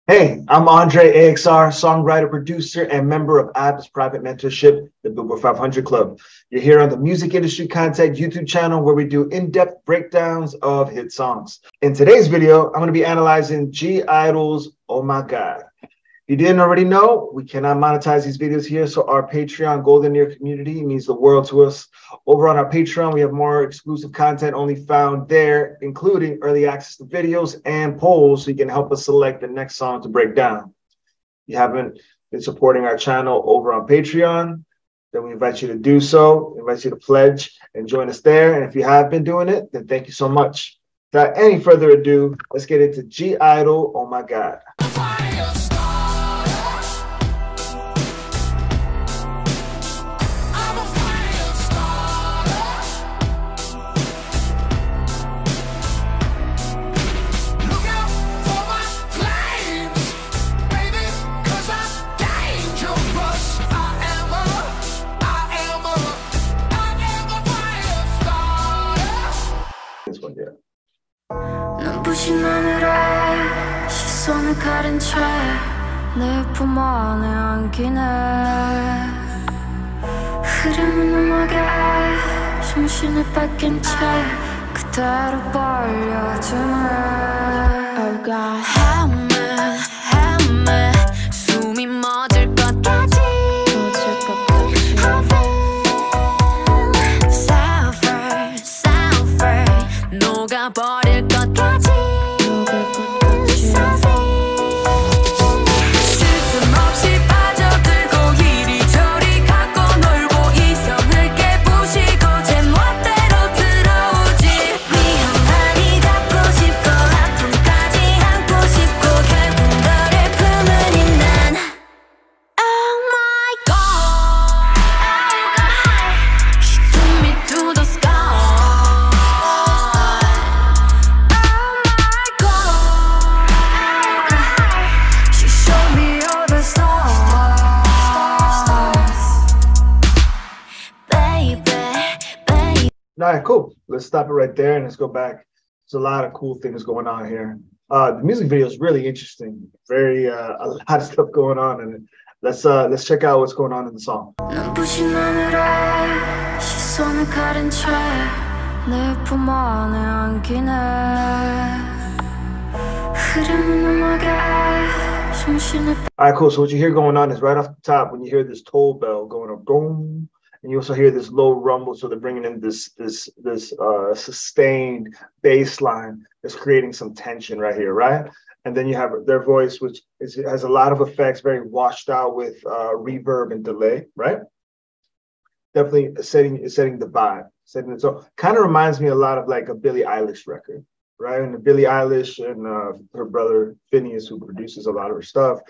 Hey, I'm Andre AXR, songwriter, producer, and member of AB's private mentorship, the Billboard 500 Club. You're here on the Music Industry Contact YouTube channel where we do in-depth breakdowns of hit songs. In today's video, I'm going to be analyzing GIDLE's Oh My God. If you didn't already know, we cannot monetize these videos here, so our Patreon Golden Ear community means the world to us. Over on our Patreon, we have more exclusive content only found there, including early access to videos and polls, so you can help us select the next song to break down. If you haven't been supporting our channel over on Patreon, then we invite you to do so. We invite you to pledge and join us there. And if you have been doing it, then thank you so much. Without any further ado, let's get into GIDLE Oh My God. 눈부신 하늘에 시선을 가린 채 내 품 안에 안기네 흐르는 음악에 정신을 뺏긴 채 그대로 벌려주네 Oh God, help me 숨이 멎을 것 같지 녹아버릴 것 같지 쓸틈없이 빠져들고 이리저리 갖고 놀고 이성을 깨부시고 제 멋대로 들어오지 위험하니 닿고 싶고 아픔까지 안고 싶고 결국 너를 품으니 난 Oh my God She took me to the sky All right, cool. Let's stop it right there and let's go back. There's a lot of cool things going on here. The music video is really interesting. Very a lot of stuff going on in it. Let's check out what's going on in the song. 눈부신 하늘에 시선을 가린 채 내 품 안에 안기네 흐르는 음악에 정신을 All right, cool. So what you hear going on is right off the top when you hear this toll bell going up, boom. And you also hear this low rumble, so they're bringing in this sustained bass line that's creating some tension right here, right? And then you have their voice, which has a lot of effects, very washed out with reverb and delay, right? Definitely setting the vibe, setting it. So kind of reminds me a lot of like a Billie Eilish record, right? And Billie Eilish and her brother Phineas, who produces a lot of her stuff,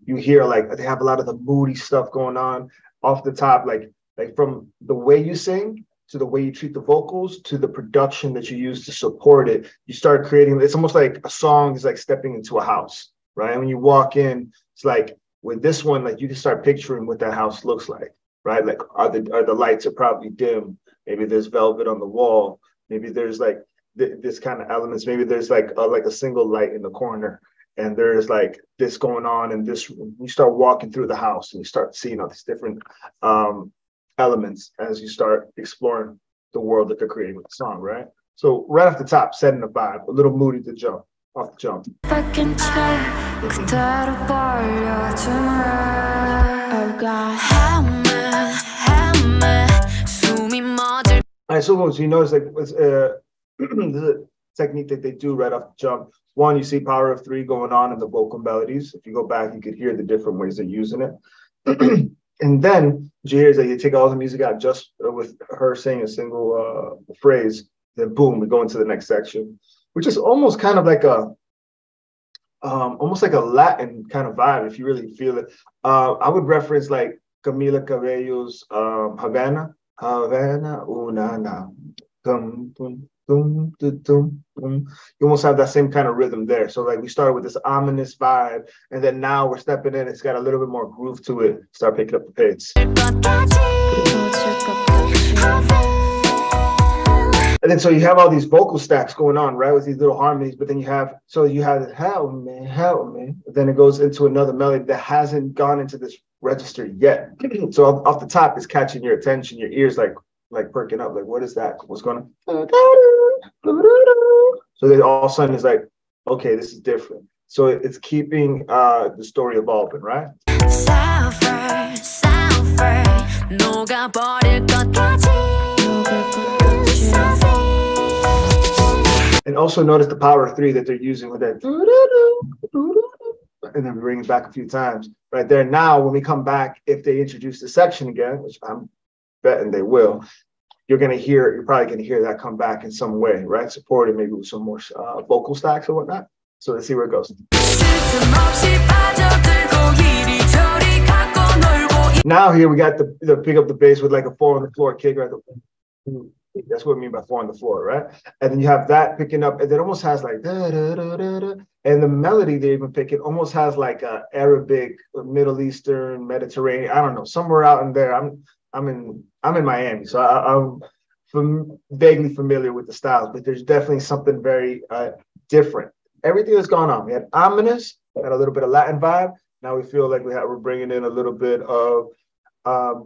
you hear like they have a lot of the moody stuff going on off the top, like from the way you sing to the way you treat the vocals to the production that you use to support it, you start creating, it's almost like a song is like stepping into a house, right? And when you walk in, it's like with this one, like you can start picturing what that house looks like, right? Like are the lights are probably dim. Maybe there's velvet on the wall. Maybe there's like this kind of elements. Maybe there's like a single light in the corner. And there's like this going on in this room. You start walking through the house and you start seeing all these different elements as you start exploring the world that they're creating with the song, right? So right off the top, setting the vibe, a little moody to jump, off the jump. All right, so you notice like this is a technique that they do right off the jump. One, you see power of three going on in the vocal melodies. If you go back, you could hear the different ways they're using it. And then what you hear is that you take all the music out just with her saying a single phrase, then boom, we go into the next section, which is almost kind of like a Latin kind of vibe, if you really feel it. I would reference like Camila Cabello's Havana, ooh, na, na, dum, dum, dum, dum, dum, dum. You almost have that same kind of rhythm there. So like we started with this ominous vibe, and then now we're stepping in. It's got a little bit more groove to it. Start picking up the pace. And then so you have all these vocal stacks going on, right, with these little harmonies, but then you have help me. Then it goes into another melody that hasn't gone into this register yet. So off the top, it's catching your attention, your ears like perking up, like, what is that? What's going on? So then all of a sudden it's like, okay, this is different. So it's keeping the story evolving, right? And also notice the power of 3 that they're using with that, and then bring it back a few times right there. Now, when we come back, if they introduce the section again, which I'm betting they will, you're probably going to hear that come back in some way, right? Supported maybe with some more vocal stacks or whatnot. So let's see where it goes. Now here we got the pick up the bass with like a 4 on the floor kick, right? That's what I mean by 4 on the floor, right? And then you have that picking up, and it almost has like da, da, da, da, da. And the melody they even pick it almost has like a Arabic, Middle Eastern, Mediterranean. I don't know, somewhere out in there. I'm in Miami, so I'm vaguely familiar with the styles, but there's definitely something very different. Everything that's gone on. We had ominous, had a little bit of Latin vibe. Now we feel like we're bringing in a little bit of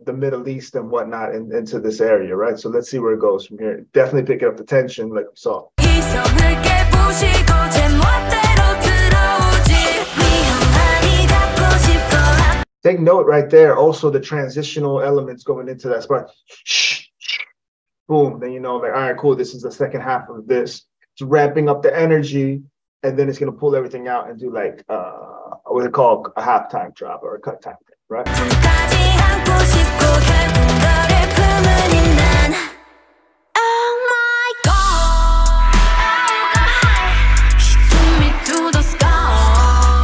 the Middle East and whatnot into this area, right? So let's see where it goes from here. Definitely picking up the tension like we saw. Take note right there, also the transitional elements going into that spot. Boom, then you know, like, all right, cool, this is the second half of this. It's ramping up the energy, and then it's going to pull everything out and do like what they call a halftime drop or a cut time, right?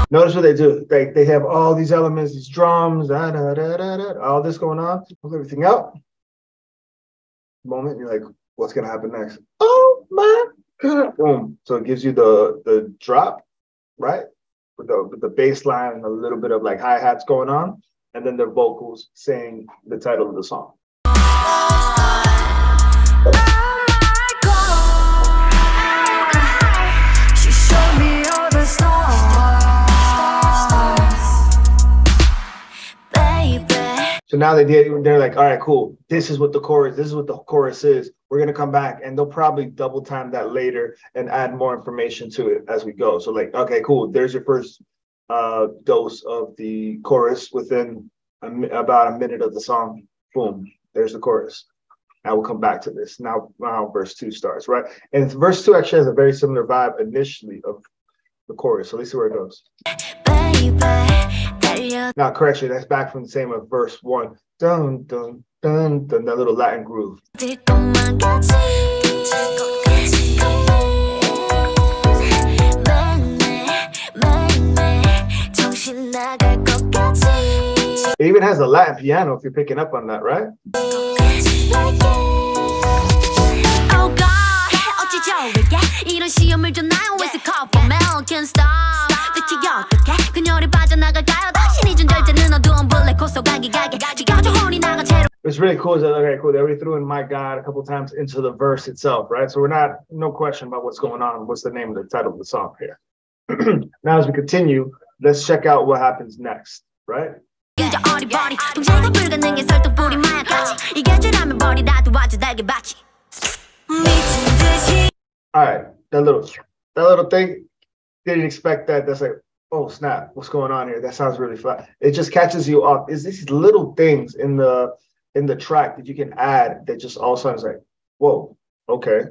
Notice what they do. They have all these elements, these drums, all this going on. Pull everything out. Moment, you're like, what's gonna happen next? Oh my God! Boom. So it gives you the drop, right? With the bass line and a little bit of like hi-hats going on, and then the vocals saying the title of the song. So now they're like, all right, cool. This is what the chorus is. We're gonna come back, and they'll probably double time that later and add more information to it as we go. So like, okay, cool. There's your first dose of the chorus within about a minute of the song. Boom, there's the chorus. Now we'll come back to this. Now verse 2 starts, right? And verse 2 actually has a very similar vibe initially of the chorus. So let's see where it goes. Now, correction, that's back from the same of verse 1. Dun, dun, dun, dun, that little Latin groove. It even has a Latin piano if you're picking up on that, right? What's really cool is that, okay, cool, they already threw in My God a couple of times into the verse itself, right? So no question about what's going on. What's the name of the title of the song here? Now, as we continue, let's check out what happens next, right? All right, that little thing, didn't expect that. That's like, oh snap, what's going on here? That sounds really flat. It just catches you off. Is these little things in the track that you can add that just all of a sudden is like, whoa, okay.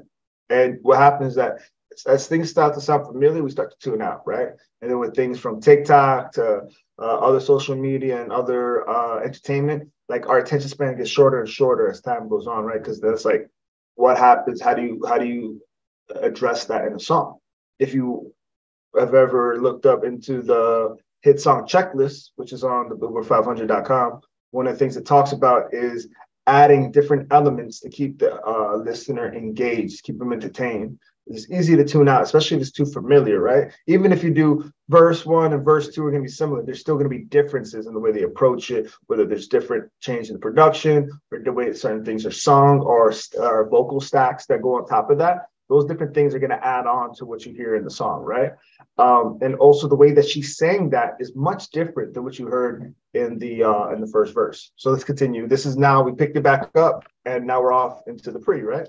And what happens is that as things start to sound familiar, we start to tune out, right? And then with things from TikTok to other social media and other entertainment, like our attention span gets shorter and shorter as time goes on, right? Because that's like, what happens? How do you address that in a song? If you have ever looked up into the hit song checklist, which is on the Billboard500.com, one of the things it talks about is adding different elements to keep the listener engaged, keep them entertained. It's easy to tune out, especially if it's too familiar, right? Even if you do verse 1 and verse 2 are going to be similar, there's still going to be differences in the way they approach it, whether there's different change in the production or the way certain things are sung or vocal stacks that go on top of that. Those different things are going to add on to what you hear in the song, right? And also the way that she sang that is much different than what you heard in the first verse. So let's continue. This is now, we picked it back up and now we're off into the pre, right?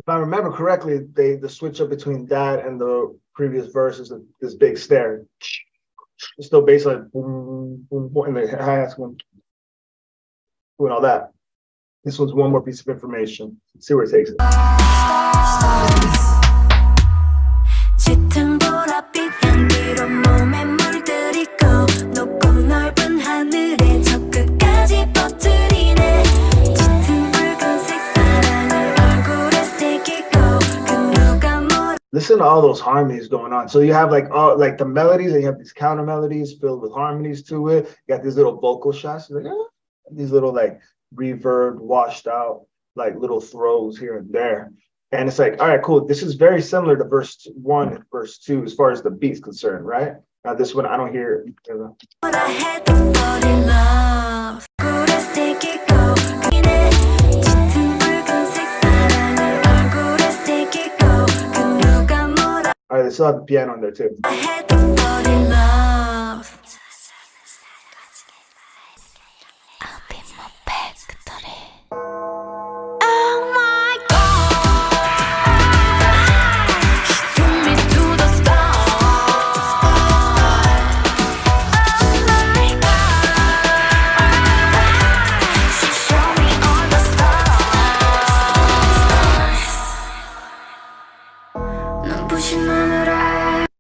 If I remember correctly, the switch up between that and the previous verse is this big snare. It's still bass like boom, boom, boom, and the hi-hats going doing all that. This one's one more piece of information. Let's see where it takes it. Listen to all those harmonies going on. So you have like the melodies, and you have these counter melodies filled with harmonies to it. You got these little vocal shots, like, these little like reverb, washed out, like little throws here and there. And it's like, all right, cool. This is very similar to verse 1 and verse 2 as far as the beat's concerned, right? Now this one I don't hear. All right, they still have the piano in there too.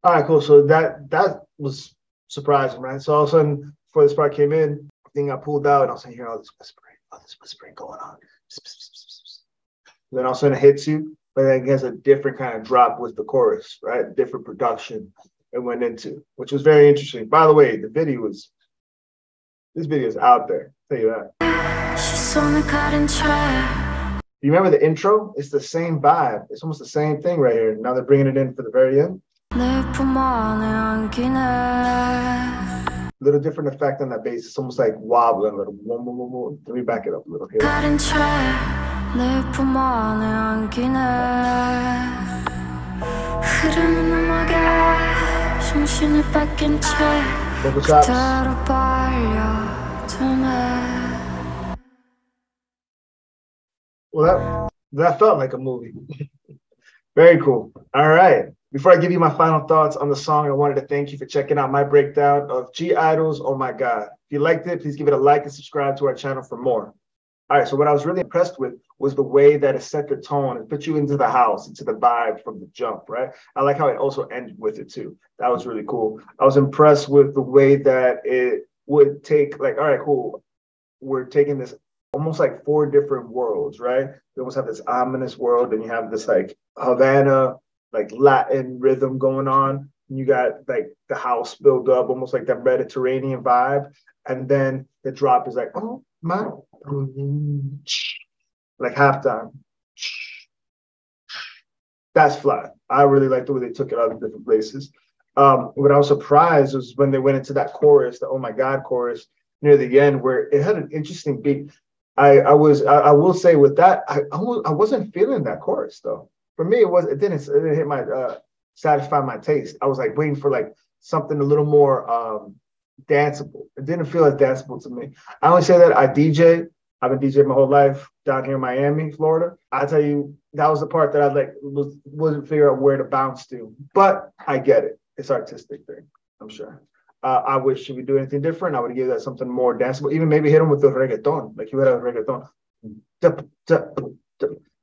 All right, cool. So that was surprising, right? So all of a sudden, before this part came in, I think I pulled out and I was saying, hear all this whispering going on. Then all of a sudden it hits you, but then it has a different kind of drop with the chorus, right? Different production it went into, which was very interesting. By the way, this video is out there. I'll tell you that. You remember the intro? It's the same vibe. It's almost the same thing right here. Now they're bringing it in for the very end. Little different effect on that bass. It's almost like wobbling a little. Let me back it up a little here. Vocal chops. Well, that felt like a movie. Very cool. All right. Before I give you my final thoughts on the song, I wanted to thank you for checking out my breakdown of GIDLE's Oh My God. If you liked it, please give it a like and subscribe to our channel for more. All right, so what I was really impressed with was the way that it set the tone and put you into the house, into the vibe from the jump, right? I like how it also ended with it too. That was really cool. I was impressed with the way that it would take, like, all right, cool. We're taking this almost like 4 different worlds, right? You almost have this ominous world, and you have this like Havana, like Latin rhythm going on. And you got like the house build up, almost like that Mediterranean vibe. And then the drop is like, oh my, like halftime. That's fly. I really like the way they took it out of different places. What I was surprised was when they went into that chorus, the Oh My God chorus near the end, where it had an interesting beat. I will say with that, I wasn't feeling that chorus though. For me, it didn't hit my satisfy my taste. I was like waiting for like something a little more danceable. It didn't feel as danceable to me. I only say that I DJ. I've been DJing my whole life down here in Miami, Florida. I tell you, that was the part that I like wasn't figuring out where to bounce to. But I get it. It's artistic thing, I'm sure. I wish should we do anything different, I would give that something more danceable. Even maybe hit him with the reggaeton, like you had a reggaeton.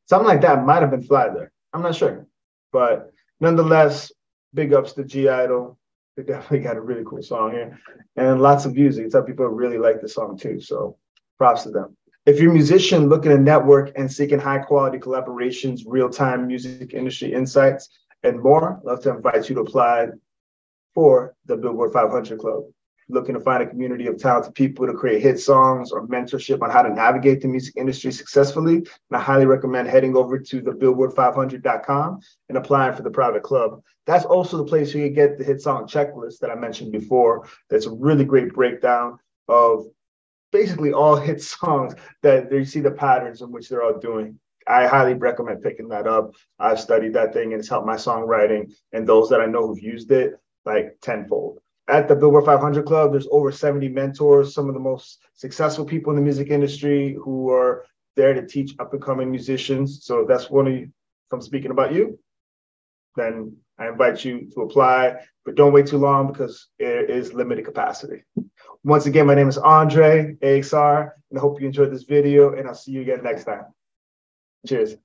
Something like that might have been fly there. I'm not sure. But Nonetheless, big ups to GIDLE. They definitely got a really cool song here and lots of views. Some people really like the song too. So props to them. If you're a musician looking to network and seeking high quality collaborations, real-time music industry insights, and more, I'd love to invite you to apply for the Billboard 500 Club. Looking to find a community of talented people to create hit songs or mentorship on how to navigate the music industry successfully, and I highly recommend heading over to the billboard500.com and applying for the private club. That's also the place where you get the hit song checklist that I mentioned before. That's a really great breakdown of basically all hit songs that you see the patterns in which they're all doing. I highly recommend picking that up. I've studied that thing and it's helped my songwriting, and those that I know who've used it like tenfold. At the Billboard 500 Club, there's over 70 mentors, some of the most successful people in the music industry who are there to teach up-and-coming musicians. So if that's one of you, if I'm speaking about you, then I invite you to apply, but don't wait too long because it is limited capacity. Once again, my name is Andre AXR, and I hope you enjoyed this video, and I'll see you again next time. Cheers.